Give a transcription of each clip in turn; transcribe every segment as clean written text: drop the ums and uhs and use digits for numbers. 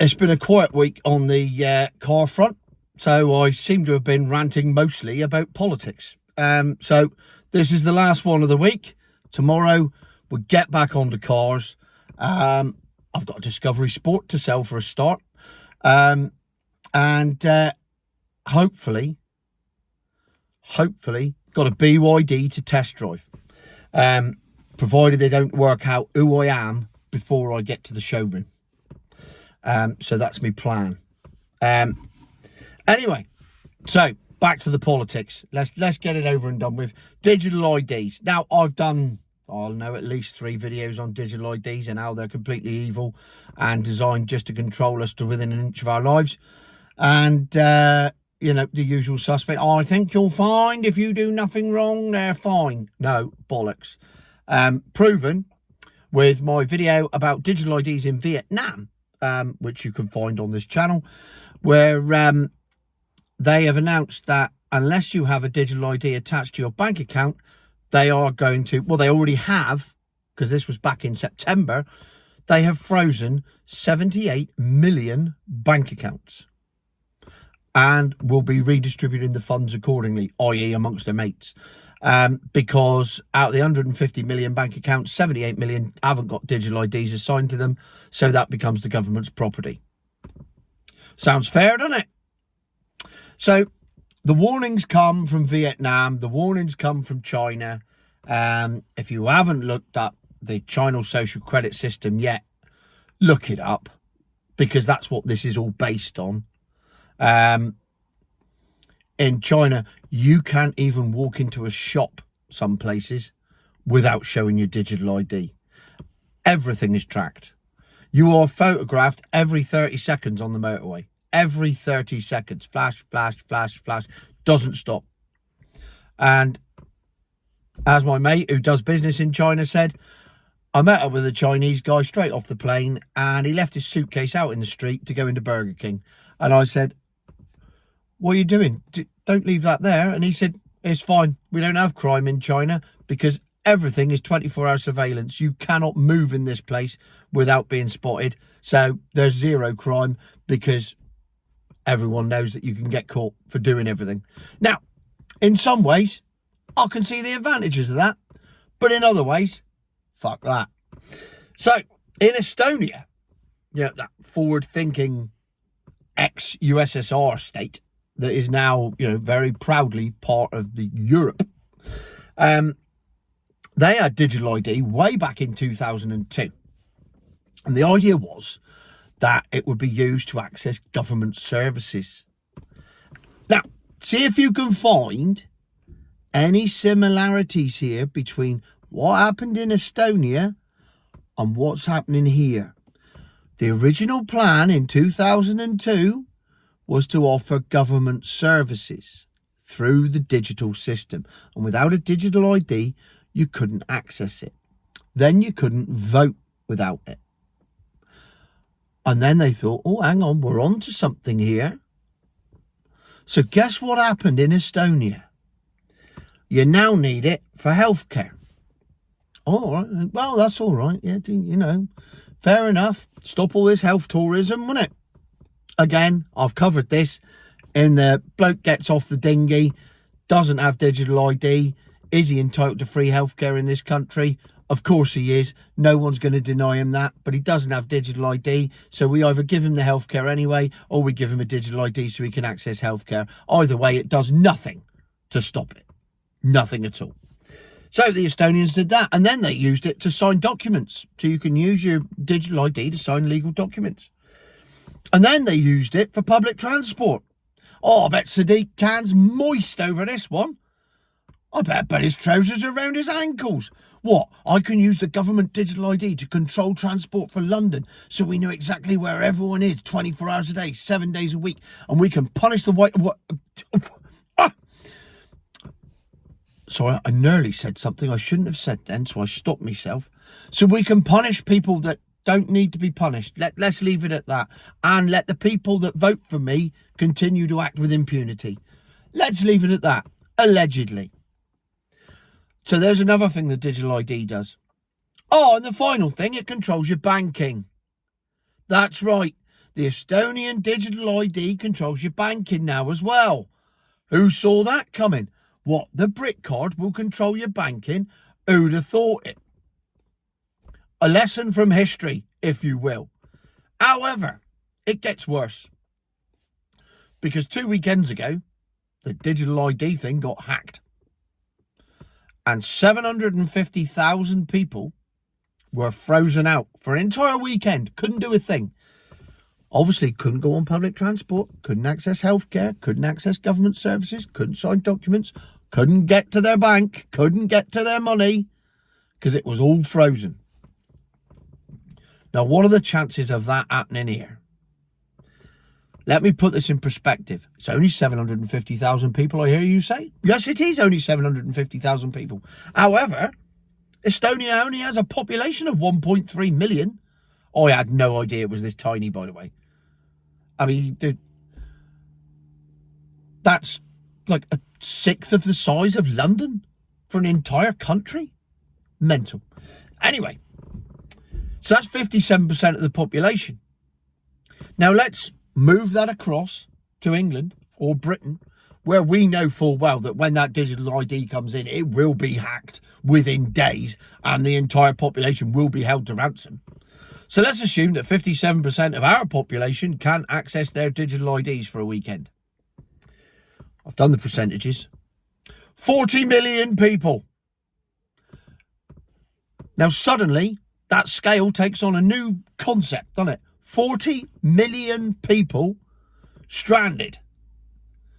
It's been a quiet week on the car front, so I seem to have been ranting mostly about politics. So this is the last one of the week. Tomorrow we'll get back onto cars. I've got a Discovery Sport to sell for a start, and hopefully got a BYD to test drive, provided they don't work out who I am before I get to the showroom. So that's my plan. Anyway, so back to the politics. Let's get it over and done with. Digital IDs. Now, I've done, at least 3 videos on digital IDs and how they're completely evil and designed just to control us to within an inch of our lives. And, the usual suspect. I think you'll find if you do nothing wrong, they're fine. No, bollocks. Proven with my video about digital IDs in Vietnam, which you can find on this channel, where they have announced that unless you have a digital ID attached to your bank account, they are going to, well, they already have, because this was back in September, they have frozen 78 million bank accounts and will be redistributing the funds accordingly, i.e. amongst their mates. Because out of the 150 million bank accounts, 78 million haven't got digital IDs assigned to them, so that becomes the government's property. Sounds fair, doesn't it? So the warnings come from Vietnam, the warnings come from China. If you haven't looked up the China social credit system yet, look it up, because that's what this is all based on. In China, you can't even walk into a shop some places without showing your digital ID. Everything is tracked. You are photographed every 30 seconds on the motorway. Every 30 seconds. Flash, flash, flash, flash. Doesn't stop. And as my mate who does business in China said, I met up with a Chinese guy straight off the plane and he left his suitcase out in the street to go into Burger King. And I said, what are you doing? Don't leave that there. And he said, it's fine. We don't have crime in China because everything is 24-hour surveillance. You cannot move in this place without being spotted. So there's zero crime because everyone knows that you can get caught for doing everything. Now, in some ways, I can see the advantages of that. But in other ways, fuck that. So in Estonia, that forward-thinking ex-USSR state, that is now, very proudly part of the Europe. They had digital ID way back in 2002. And the idea was that it would be used to access government services. Now, see if you can find any similarities here between what happened in Estonia and what's happening here. The original plan in 2002 was to offer government services through the digital system. And without a digital ID, you couldn't access it. Then you couldn't vote without it. And then they thought, oh, hang on, we're on to something here. So guess what happened in Estonia? You now need it for healthcare. All right, well, that's all right. Yeah, fair enough. Stop all this health tourism, wouldn't it? Again, I've covered this in the bloke gets off the dinghy, doesn't have digital ID. Is he entitled to free healthcare in this country? Of course he is. No one's going to deny him that, but he doesn't have digital ID. So we either give him the healthcare anyway, or we give him a digital ID so he can access healthcare. Either way, it does nothing to stop it. Nothing at all. So the Estonians did that, and then they used it to sign documents. So you can use your digital ID to sign legal documents. And then they used it for public transport. Oh, I bet Sadiq Khan's moist over this one. I bet his trousers are around his ankles. What? I can use the government digital ID to control transport for London so we know exactly where everyone is 24 hours a day, 7 days a week. And we can punish the white... Sorry, I nearly said something I shouldn't have said then, so I stopped myself. So we can punish people that don't need to be punished. Let's leave it at that. And let the people that vote for me continue to act with impunity. Let's leave it at that. Allegedly. So there's another thing the digital ID does. Oh, and the final thing, it controls your banking. That's right. the Estonian digital ID controls your banking now as well. Who saw that coming? What, the brick card will control your banking? Who'd have thought it? A lesson from history, if you will. However, it gets worse. Because 2 weekends ago, the digital ID thing got hacked. And 750,000 people were frozen out for an entire weekend. Couldn't do a thing. Obviously couldn't go on public transport, couldn't access healthcare, couldn't access government services, couldn't sign documents, couldn't get to their bank, couldn't get to their money, because it was all frozen. Now, what are the chances of that happening here? Let me put this in perspective. It's only 750,000 people, I hear you say. Yes, it is only 750,000 people. However, Estonia only has a population of 1.3 million. I had no idea it was this tiny, by the way. I mean, that's like a sixth of the size of London for an entire country. Mental. Anyway, so that's 57% of the population. Now let's move that across to England or Britain, where we know full well that when that digital ID comes in, it will be hacked within days and the entire population will be held to ransom. So let's assume that 57% of our population can access their digital IDs for a weekend. I've done the percentages. 40 million people. Now suddenly, that scale takes on a new concept, doesn't it? 40 million people stranded,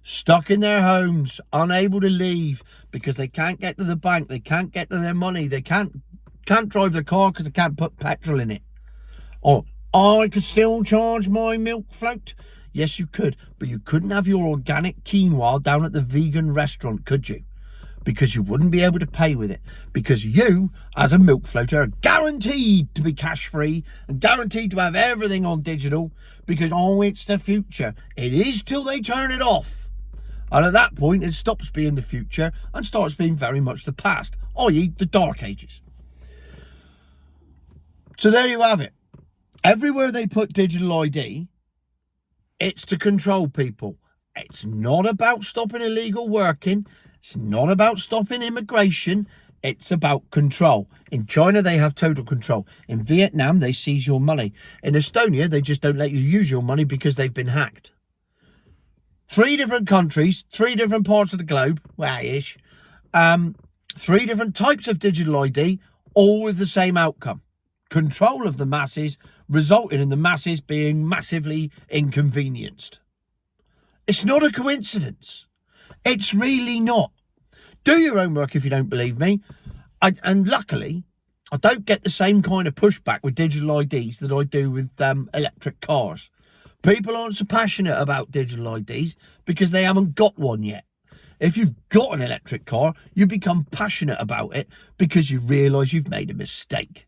stuck in their homes, unable to leave because they can't get to the bank, they can't get to their money, they can't drive their car because they can't put petrol in it. Or, I could still charge my milk float. Yes, you could, but you couldn't have your organic quinoa down at the vegan restaurant, could you? Because you wouldn't be able to pay with it. Because you, as a milk floater, are guaranteed to be cash free and guaranteed to have everything on digital because, oh, it's the future. It is till they turn it off. And at that point, it stops being the future and starts being very much the past, i.e. the Dark Ages. So there you have it. Everywhere they put digital ID, it's to control people. It's not about stopping illegal working. It's not about stopping immigration. It's about control. In China, they have total control. In Vietnam, they seize your money. In Estonia, they just don't let you use your money because they've been hacked. 3 different countries, 3 different parts of the globe, well-ish, 3 different types of digital ID, all with the same outcome. Control of the masses, resulting in the masses being massively inconvenienced. It's not a coincidence. It's really not. Do your homework if you don't believe me. And luckily, I don't get the same kind of pushback with digital IDs that I do with electric cars. People aren't so passionate about digital IDs because they haven't got one yet. If you've got an electric car, you become passionate about it because you realise you've made a mistake.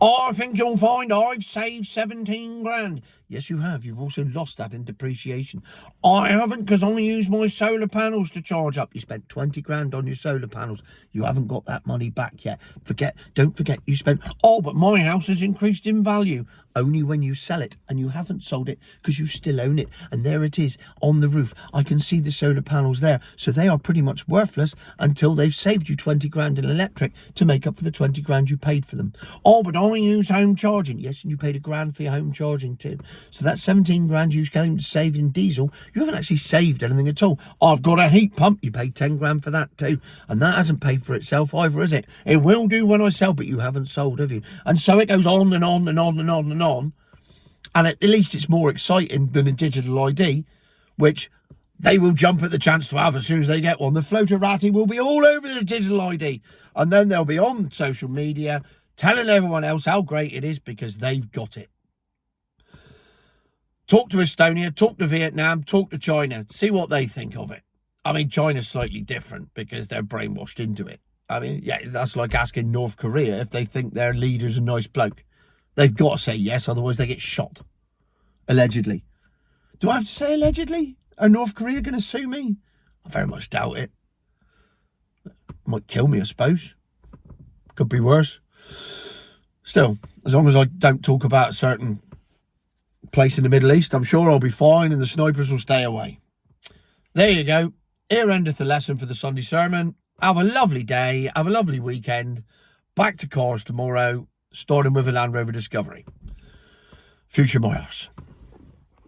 I think you'll find I've saved 17 grand. Yes, you have. You've also lost that in depreciation. I haven't, because I use my solar panels to charge up. You spent 20 grand on your solar panels. You haven't got that money back yet. Don't forget, you spent, but my house has increased in value. Only when you sell it, and you haven't sold it because you still own it. And there it is on the roof. I can see the solar panels there. So they are pretty much worthless until they've saved you 20 grand in electric to make up for the 20 grand you paid for them. But I use home charging. Yes, and you paid £1,000 for your home charging too. So that's 17 grand you came to save in diesel. You haven't actually saved anything at all. I've got a heat pump. You paid 10 grand for that too. And that hasn't paid for itself either, has it? It will do when I sell, but you haven't sold, have you? And so it goes on and on and on and on and on. And at least it's more exciting than a digital ID, which they will jump at the chance to have as soon as they get one. The floaterati will be all over the digital ID. And then they'll be on social media telling everyone else how great it is because they've got it. Talk to Estonia, talk to Vietnam, talk to China, see what they think of it. I mean, China's slightly different because they're brainwashed into it. I mean, yeah, that's like asking North Korea if they think their leader's a nice bloke. They've got to say yes, otherwise they get shot. Allegedly. Do I have to say allegedly? Are North Korea going to sue me? I very much doubt it. Might kill me, I suppose. Could be worse. Still, as long as I don't talk about certain place in the Middle East. I'm sure I'll be fine and the snipers will stay away. There you go. Here endeth the lesson for the Sunday sermon. Have a lovely day. Have a lovely weekend. Back to cars tomorrow, starting with a Land Rover Discovery. Future my arse.